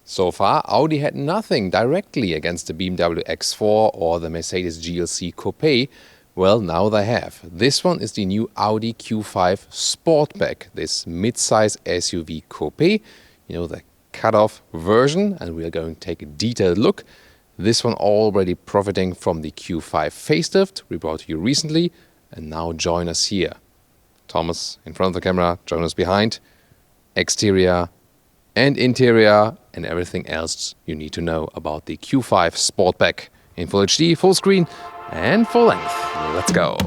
So far, Audi had nothing directly against the BMW X4 or the Mercedes GLC Coupe. Well, now they have. This one is the new Audi Q5 Sportback, this mid-size SUV coupe, the cut-off version, and we are going to take a detailed look. This one already profiting from the Q5 facelift we brought to you recently, and now join us here. Thomas in front of the camera, join us behind. Exterior and interior and everything else you need to know about the Q5 Sportback in Full HD, full screen and full length. Let's go.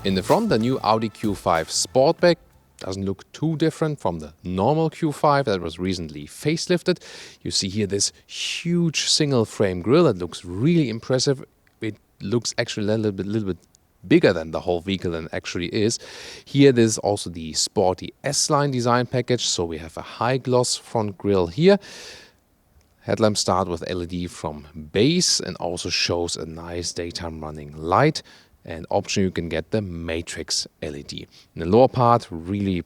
In the front, the new Audi Q5 Sportback doesn't look too different from the normal Q5 that was recently facelifted. You see here this huge single frame grille that looks really impressive. It looks actually a little bit bigger than the whole vehicle than it actually is. Here there's also the sporty S-Line design package, so we have a high gloss front grille here. Headlamps start with LED from base and also shows a nice daytime running light. And option you can get the matrix LED. In the lower part, really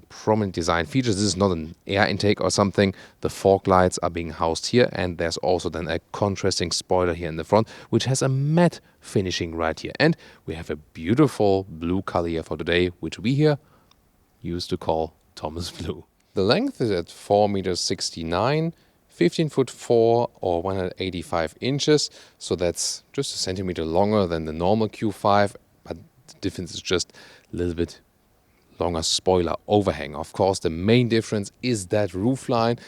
prominent design features. This is not an air intake or something. The fog lights are being housed here, and there's also then a contrasting spoiler here in the front, which has a matte finishing right here. And we have a beautiful blue color here for today, which we here used to call Thomas Blue. The length is at 4.69 meters. 15'4" or 185 inches, so that's just a centimeter longer than the normal Q5, but the difference is just a little bit longer spoiler overhang. Of course, the main difference is that roofline,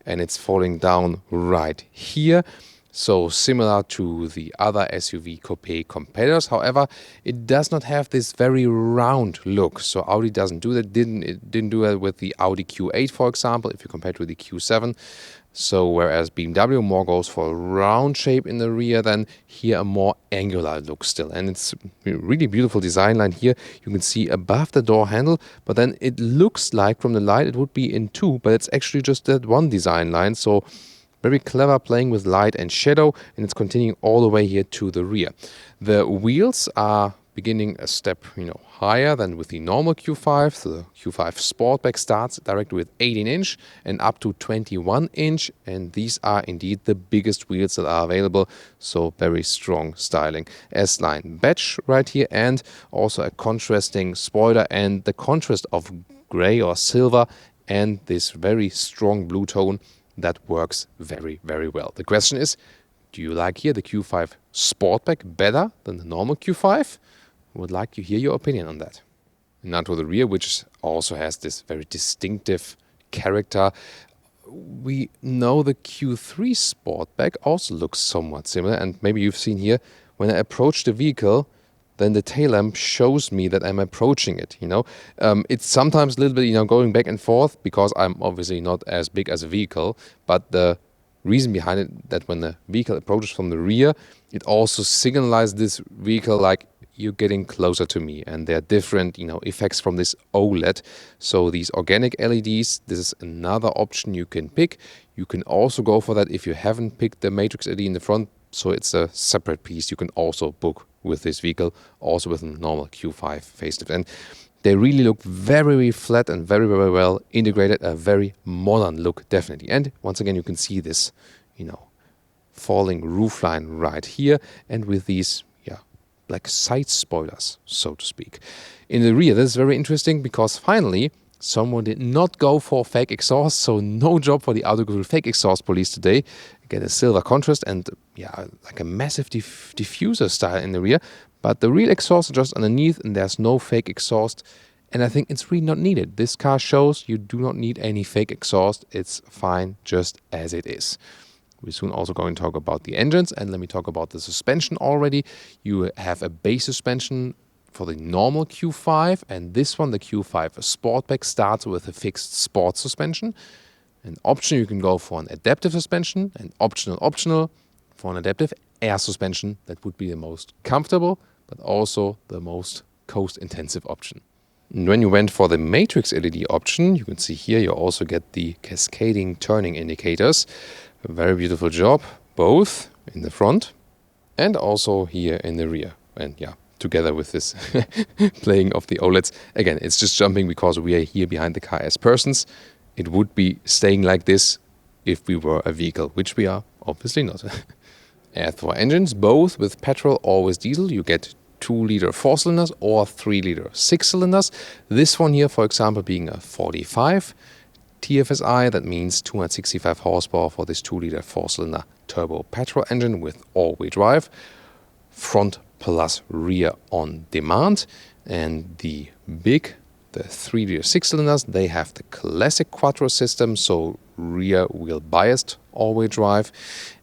and it's falling down right here. So similar to the other SUV coupe competitors. However, it does not have this very round look. So Audi doesn't do that. It didn't do that with the Audi Q8, for example, if you compare it with the Q7. So whereas BMW more goes for a round shape in the rear, then here a more angular look still. And it's a really beautiful design line here. You can see above the door handle, but then it looks like from the light it would be in two, but it's actually just that one design line. So very clever playing with light and shadow, and it's continuing all the way here to the rear. The wheels are beginning a step higher than with the normal Q5. So the Q5 Sportback starts directly with 18-inch and up to 21-inch, and these are indeed the biggest wheels that are available, so very strong styling. S-Line badge right here, and also a contrasting spoiler, and the contrast of gray or silver and this very strong blue tone that works very, very well. The question is, do you like here the Q5 Sportback better than the normal Q5? Would like to hear your opinion on that. Now to the rear, which also has this very distinctive character. We know the Q3 Sportback also looks somewhat similar, and maybe you've seen here, when I approach the vehicle, then the tail lamp shows me that I'm approaching it, It's sometimes a little bit, going back and forth, because I'm obviously not as big as a vehicle, but the reason behind it, that when the vehicle approaches from the rear, it also signalizes this vehicle like, you're getting closer to me, and there are different effects from this OLED. So these organic LEDs, this is another option you can pick. You can also go for that if you haven't picked the matrix LED in the front, so it's a separate piece you can also book with this vehicle, also with a normal Q5 facelift. And they really look very, very flat and very, very well integrated, a very modern look, definitely. And once again, you can see this falling roofline right here, and with these like side spoilers, so to speak. In the rear, this is very interesting, because finally someone did not go for fake exhaust, so no job for the Autogefühl fake exhaust police today. Get a silver contrast and like a massive diffuser style in the rear, but the real exhaust is just underneath, and there's no fake exhaust, and I think it's really not needed. This car shows you do not need any fake exhaust. It's fine just as it is. We're soon also going to talk about the engines, and let me talk about the suspension already. You have a base suspension for the normal Q5, and this one, the Q5 Sportback, starts with a fixed sport suspension. And optional, you can go for an adaptive suspension, and optional for an adaptive air suspension. That would be the most comfortable, but also the most cost-intensive option. And when you went for the matrix LED option, you can see here you also get the cascading turning indicators. A very beautiful job, both in the front and also here in the rear. And yeah, together with this playing of the OLEDs. Again, it's just jumping because we are here behind the car as persons. It would be staying like this if we were a vehicle, which we are obviously not. As for engines, both with petrol or with diesel, you get 2-liter 4-cylinders or 3-liter 6-cylinders. This one here, for example, being a 45 TFSI, that means 265 horsepower for this 2-liter 4-cylinder turbo petrol engine with all-wheel drive, front plus rear on demand. And the 3-liter 6-cylinders, they have the classic quattro system, so rear wheel biased all-wheel drive.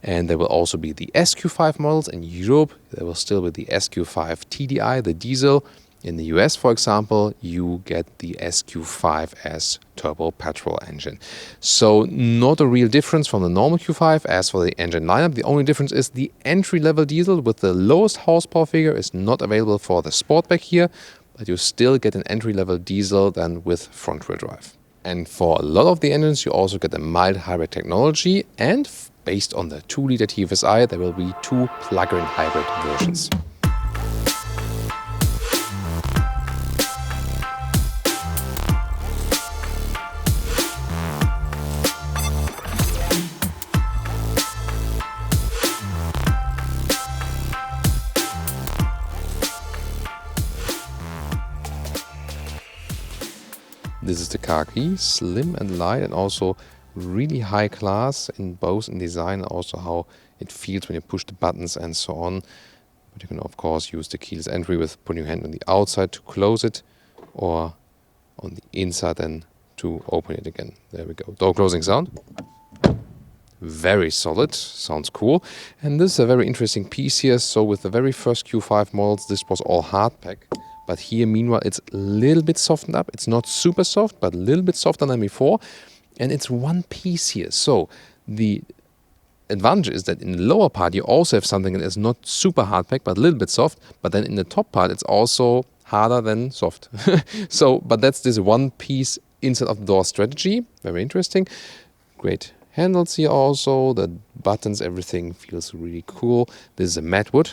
And there will also be the SQ5 models in Europe. There will still be the SQ5 TDI, the diesel. In the US, for example, you get the SQ5 as turbo petrol engine. So not a real difference from the normal Q5. As for the engine lineup, the only difference is the entry-level diesel with the lowest horsepower figure is not available for the Sportback here, but you still get an entry-level diesel then with front-wheel drive. And for a lot of the engines, you also get a mild hybrid technology, and based on the 2-liter TFSI, there will be 2 plug-in hybrid versions. This is the car key, slim and light, and also really high class in both in design and also how it feels when you push the buttons and so on. But you can of course use the keyless entry with putting your hand on the outside to close it, or on the inside then to open it again. There we go. Door closing sound. Very solid, sounds cool. And this is a very interesting piece here. So with the very first Q5 models, this was all hard pack. But here, meanwhile, it's a little bit softened up. It's not super soft, but a little bit softer than before. And it's one piece here. So the advantage is that in the lower part, you also have something that is not super hard packed, but a little bit soft. But then in the top part, it's also harder than soft. But that's this one piece inside of the door strategy. Very interesting. Great handles here also. The buttons, everything feels really cool. This is a matte wood.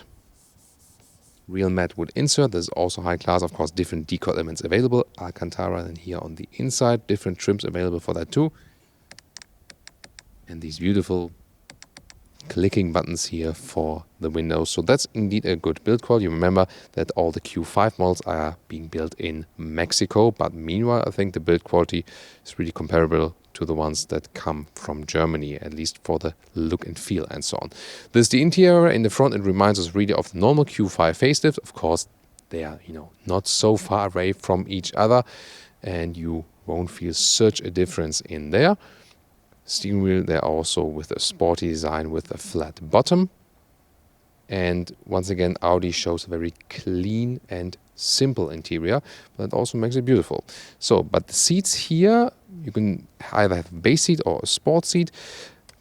Real matte wood insert. There's also high class, of course, different decal elements available. Alcantara, and here on the inside, different trims available for that too. And these beautiful clicking buttons here for the windows. So that's indeed a good build quality. You remember that all the Q5 models are being built in Mexico, but meanwhile, I think the build quality is really comparable to the ones that come from Germany, at least for the look and feel and so on. This is the interior. In the front, it reminds us really of the normal Q5 facelift. Of course, they are, not so far away from each other, and you won't feel such a difference in there. Steering wheel, they're also with a sporty design with a flat bottom. And once again, Audi shows a very clean and simple interior, but it also makes it beautiful. So, but the seats here, you can either have a base seat or a sport seat.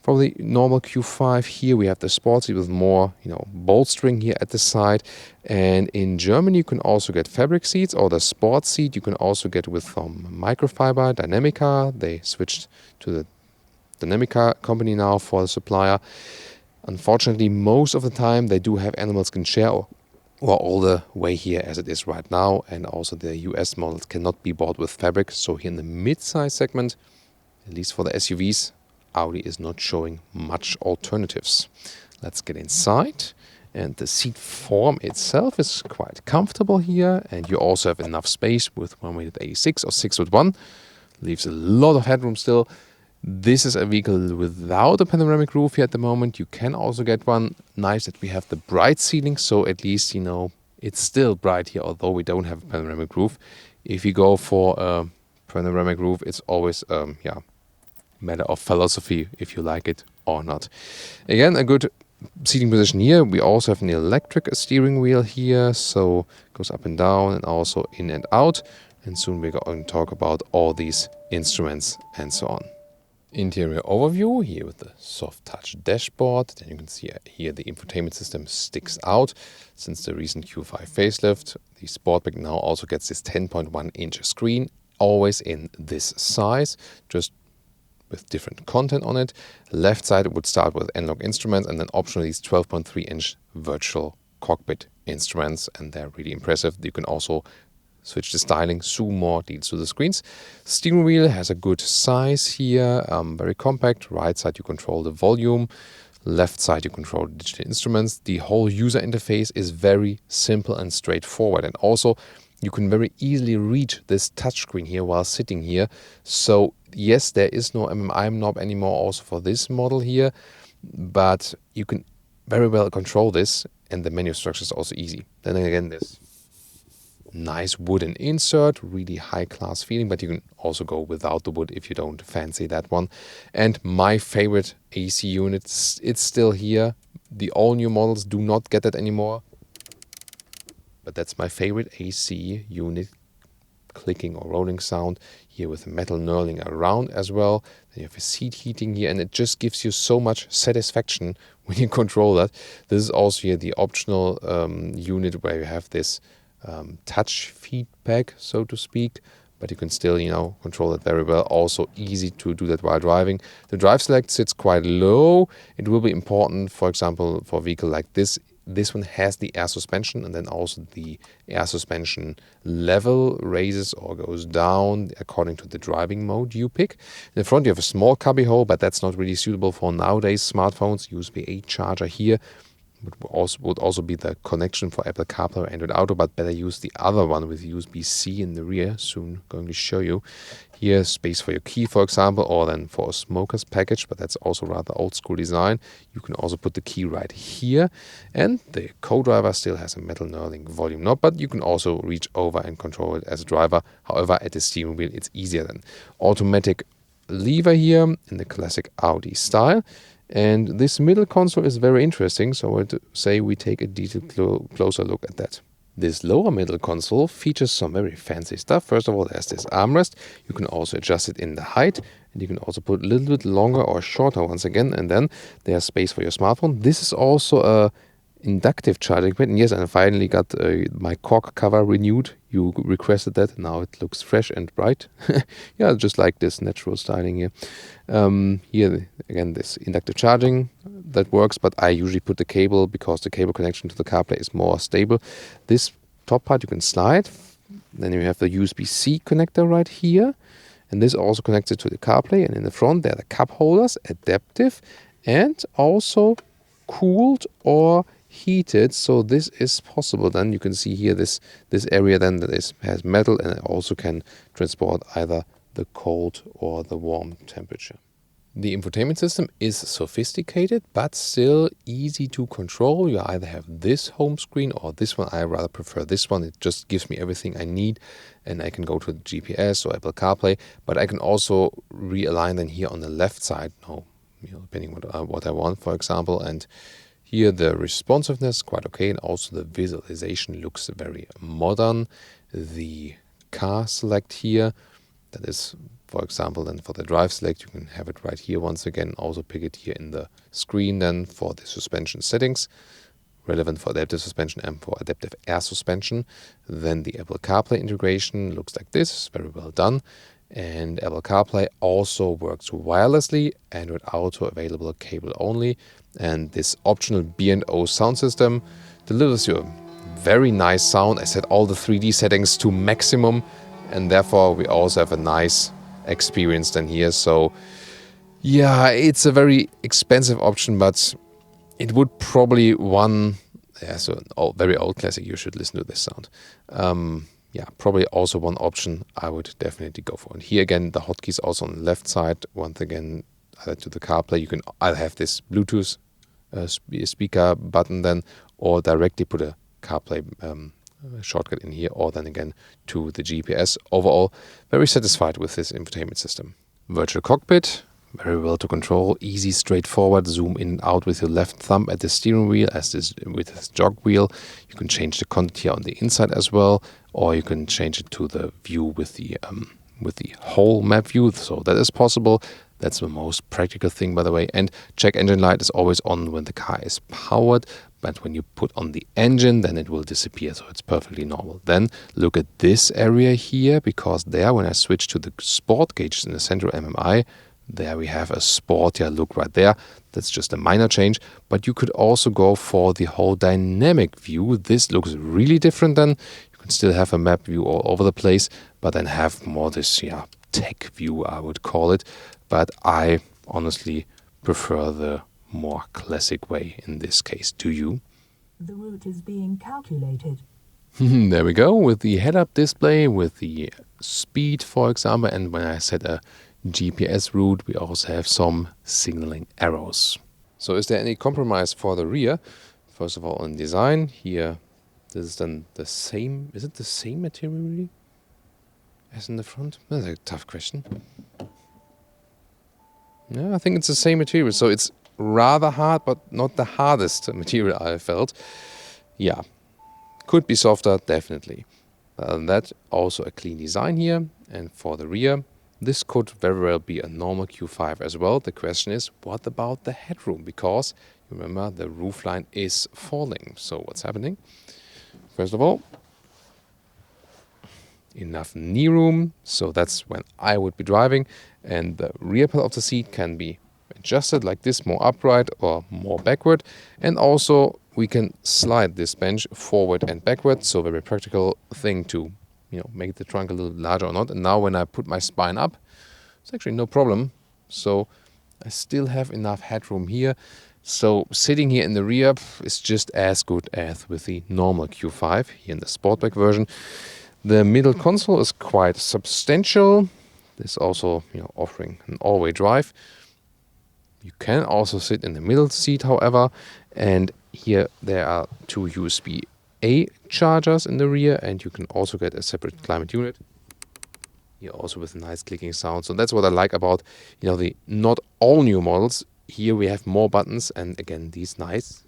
For the normal Q5 here, we have the sport seat with more, bolstering here at the side. And in Germany, you can also get fabric seats, or the sport seat you can also get with microfiber, Dynamica. They switched to the Dynamica company now for the supplier. Unfortunately, most of the time they do have animal skin share or all the way here as it is right now, and also the US models cannot be bought with fabric. So here in the mid-size segment, at least for the SUVs, Audi is not showing much alternatives. Let's get inside. And the seat form itself is quite comfortable here, and you also have enough space with 1.86 or 6'1". Leaves a lot of headroom still. This is a vehicle without a panoramic roof here at the moment. You can also get one. Nice that we have the bright ceiling, so at least, it's still bright here, although we don't have a panoramic roof. If you go for a panoramic roof, it's always, matter of philosophy if you like it or not. Again, a good seating position here. We also have an electric steering wheel here, so it goes up and down and also in and out. And soon we're going to talk about all these instruments and so on. Interior overview here with the soft touch dashboard. Then you can see here the infotainment system sticks out. Since the recent Q5 facelift, the Sportback now also gets this 10.1-inch screen, always in this size, just with different content on it. Left side would start with analog instruments and then optionally these 12.3-inch virtual cockpit instruments, and they're really impressive. You can also switch the styling, zoom more details to the screens. Steering wheel has a good size here, very compact. Right side you control the volume, left side you control the digital instruments. The whole user interface is very simple and straightforward, and also you can very easily reach this touchscreen here while sitting here. So yes, there is no MMI knob anymore also for this model here, but you can very well control this, and the menu structure is also easy. Then again, this nice wooden insert, really high class feeling, but you can also go without the wood if you don't fancy that one. And my favorite AC unit, it's still here. The all new models do not get that anymore, but that's my favorite AC unit, clicking or rolling sound here with metal knurling around as well. Then you have a seat heating here, and it just gives you so much satisfaction when you control that. This is also here the optional unit where you have this touch feedback, so to speak, but you can still, control it very well. Also easy to do that while driving. The drive select sits quite low. It will be important, for example, for a vehicle like this. This one has the air suspension, and then also the air suspension level raises or goes down according to the driving mode you pick. In the front you have a small cubby hole, but that's not really suitable for nowadays smartphones. USB-A charger here would also be the connection for Apple Carplay or Android Auto, but better use the other one with USB-C in the rear. Soon going to show you. Here, space for your key, for example, or then for a smoker's package, but that's also rather old school design. You can also put the key right here. And the co-driver still has a metal knurling volume knob, but you can also reach over and control it as a driver. However, at the steering wheel, it's easier than. Automatic lever here in the classic Audi style. And this middle console is very interesting, so I would say we take a detailed closer look at that. This lower middle console features some very fancy stuff. First of all, there's this armrest. You can also adjust it in the height, and you can also put a little bit longer or shorter once again, and then there's space for your smartphone. This is also a inductive charging pad, and yes, I finally got my cork cover renewed. You requested that. Now it looks fresh and bright. Yeah, just like this natural styling here. Here again, this inductive charging that works, but I usually put the cable because the cable connection to the CarPlay is more stable. This top part you can slide. Then you have the USB-C connector right here, and this also connects it to the CarPlay. And in the front there are the cup holders, adaptive, and also cooled or heated, so this is possible. Then you can see here this area then that has metal, and it also can transport either the cold or the warm temperature. The infotainment system is sophisticated but still easy to control. You either have this home screen or this one. I rather prefer this one. It just gives me everything I need, and I can go to the GPS or Apple CarPlay, but I can also realign then here on the left side, depending on what I want, for example. And here the responsiveness quite okay, and also the visualization looks very modern. The car select here, that is, for example, then for the drive select, you can have it right here once again. Also pick it here in the screen then for the suspension settings, relevant for adaptive suspension and for adaptive air suspension. Then the Apple CarPlay integration looks like this, very well done. And Apple CarPlay also works wirelessly, Android Auto available cable only. And this optional Bno Sound System delivers you a very nice sound. I set all the 3D settings to maximum, and therefore we also have a nice experience then here. So yeah, it's a very expensive option, but it would probably very old classic, you should listen to this sound. Probably also one option I would definitely go for. And here again, the hotkeys also on the left side. Once again, either to the CarPlay, you can either have this Bluetooth speaker button then, or directly put a CarPlay shortcut in here, or then again to the GPS. Overall, very satisfied with this infotainment system. Virtual cockpit, very well to control, easy, straightforward. Zoom in and out with your left thumb at the steering wheel, with this jog wheel. You can change the content here on the inside as well, or you can change it to the view with the whole map view. So that is possible. That's the most practical thing, by the way. And check engine light is always on when the car is powered, but when you put on the engine, then it will disappear, so it's perfectly normal. Then look at this area here, because there, when I switch to the sport gauges in the central MMI, there we have a sportier look right there. That's just a minor change, but you could also go for the whole dynamic view. This looks really different then. You can still have a map view all over the place, but then have more this tech view, I would call it. But I honestly prefer the more classic way in this case. Do you? The route is being calculated. There we go, with the head-up display, with the speed, for example, and when I set a GPS route, we also have some signaling arrows. So is there any compromise for the rear? First of all, in design, here, this is then the same, is it the same material really as in the front? That's a tough question. Yeah, I think it's the same material, so it's rather hard, but not the hardest material I felt. Yeah, could be softer, definitely. That also a clean design here, and for the rear, this could very well be a normal Q5 as well. The question is, what about the headroom? Because you remember the roofline is falling. So what's happening? First of all, enough knee room. So that's when I would be driving, and the rear part of the seat can be adjusted like this, more upright or more backward. And also we can slide this bench forward and backward. So very practical thing to make the trunk a little larger or not. And now when I put my spine up, it's actually no problem. So I still have enough headroom here. So sitting here in the rear is just as good as with the normal Q5 here in the Sportback version. The middle console is quite substantial. This also offering an all-wheel drive. You can also sit in the middle seat, however. And here there are two USB-A chargers in the rear, and you can also get a separate climate unit. Here also with a nice clicking sound. So that's what I like about the not all new models. Here we have more buttons, and again these nice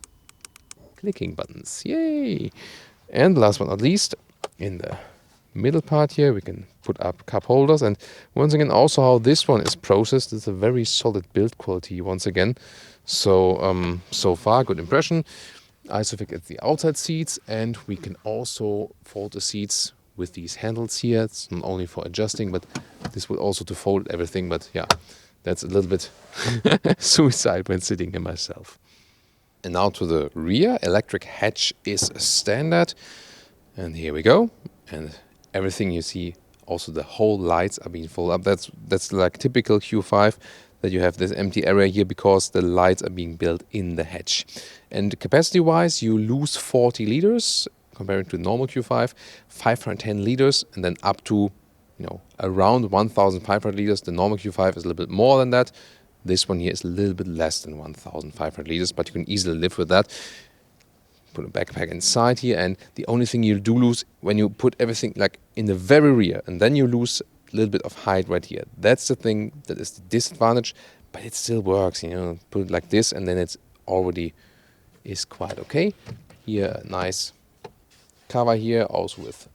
clicking buttons. Yay! And last but not least, in the middle part here we can put up cup holders, and once again also how this one is processed. It's a very solid build quality once again. So so far good impression. Isofix at the outside seats, and we can also fold the seats with these handles here. It's not only for adjusting, but this will also to fold everything. But yeah, that's a little bit suicide when sitting here myself. And now to the rear. Electric hatch is standard, and here we go. And everything you see, also the whole lights are being folded up. That's like typical Q5, that you have this empty area here because the lights are being built in the hatch. And capacity wise, you lose 40 liters comparing to normal Q5, 510 liters, and then up to around 1,500 liters. The normal Q5 is a little bit more than that. This one here is a little bit less than 1,500 liters, but you can easily live with that. Put a backpack inside here, and the only thing you do lose when you put everything like in the very rear, and then you lose a little bit of height right here. That's the thing that is the disadvantage, but it still works. Put it like this, and then it's already is quite okay. Here, a nice cover here, also with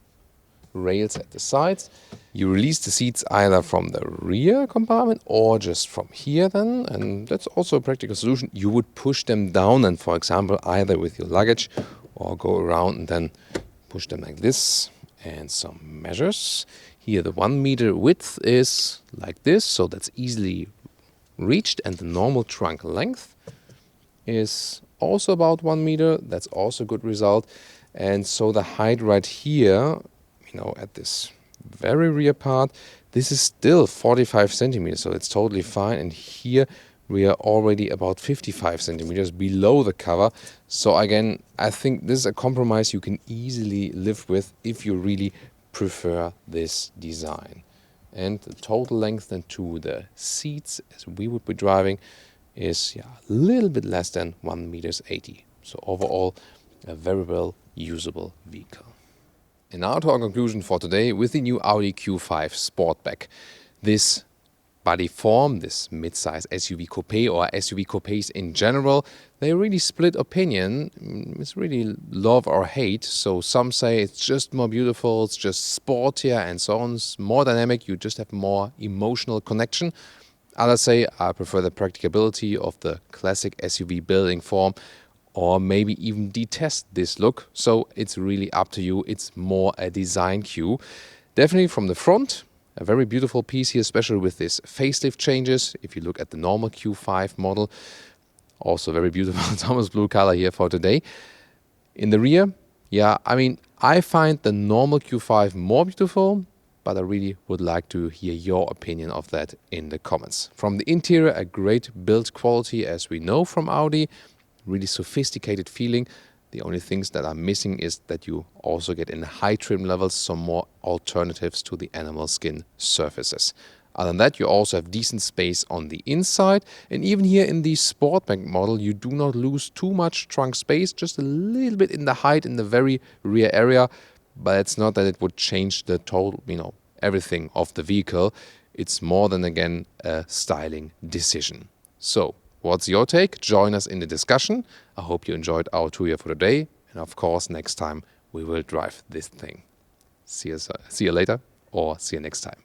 rails at the sides. You release the seats either from the rear compartment or just from here then, and that's also a practical solution. You would push them down, and for example either with your luggage or go around and then push them like this. And some measures here. The 1 meter width is like this, so that's easily reached, and the normal trunk length is also about 1 meter. That's also a good result. And so the height right here, at this very rear part, this is still 45 centimeters, so it's totally fine. And here we are already about 55 centimeters below the cover. So again, I think this is a compromise you can easily live with if you really prefer this design. And the total length then to the seats, as we would be driving, is a little bit less than 1 meters 80. So overall, a very well usable vehicle. And now to our conclusion for today with the new Audi Q5 Sportback. This body form, this mid-size SUV coupe or SUV coupes in general, they really split opinion. It's really love or hate. So some say it's just more beautiful, it's just sportier and so on. It's more dynamic, you just have more emotional connection. Others say, I prefer the practicability of the classic SUV building form, or maybe even detest this look. So it's really up to you. It's more a design cue. Definitely from the front, a very beautiful piece here, especially with this facelift changes. If you look at the normal Q5 model, also very beautiful Thomas blue color here for today. In the rear, yeah, I mean, I find the normal Q5 more beautiful, but I really would like to hear your opinion of that in the comments. From the interior, a great build quality, as we know from Audi, really sophisticated feeling. The only things that are missing is that you also get in high trim levels some more alternatives to the animal skin surfaces. Other than that, you also have decent space on the inside, and even here in the Sportback model, you do not lose too much trunk space, just a little bit in the height in the very rear area, but it's not that it would change the total, everything of the vehicle. It's more than, again, a styling decision. So, what's your take? Join us in the discussion. I hope you enjoyed our tour here for today, and of course, next time we will drive this thing. See you later, or see you next time.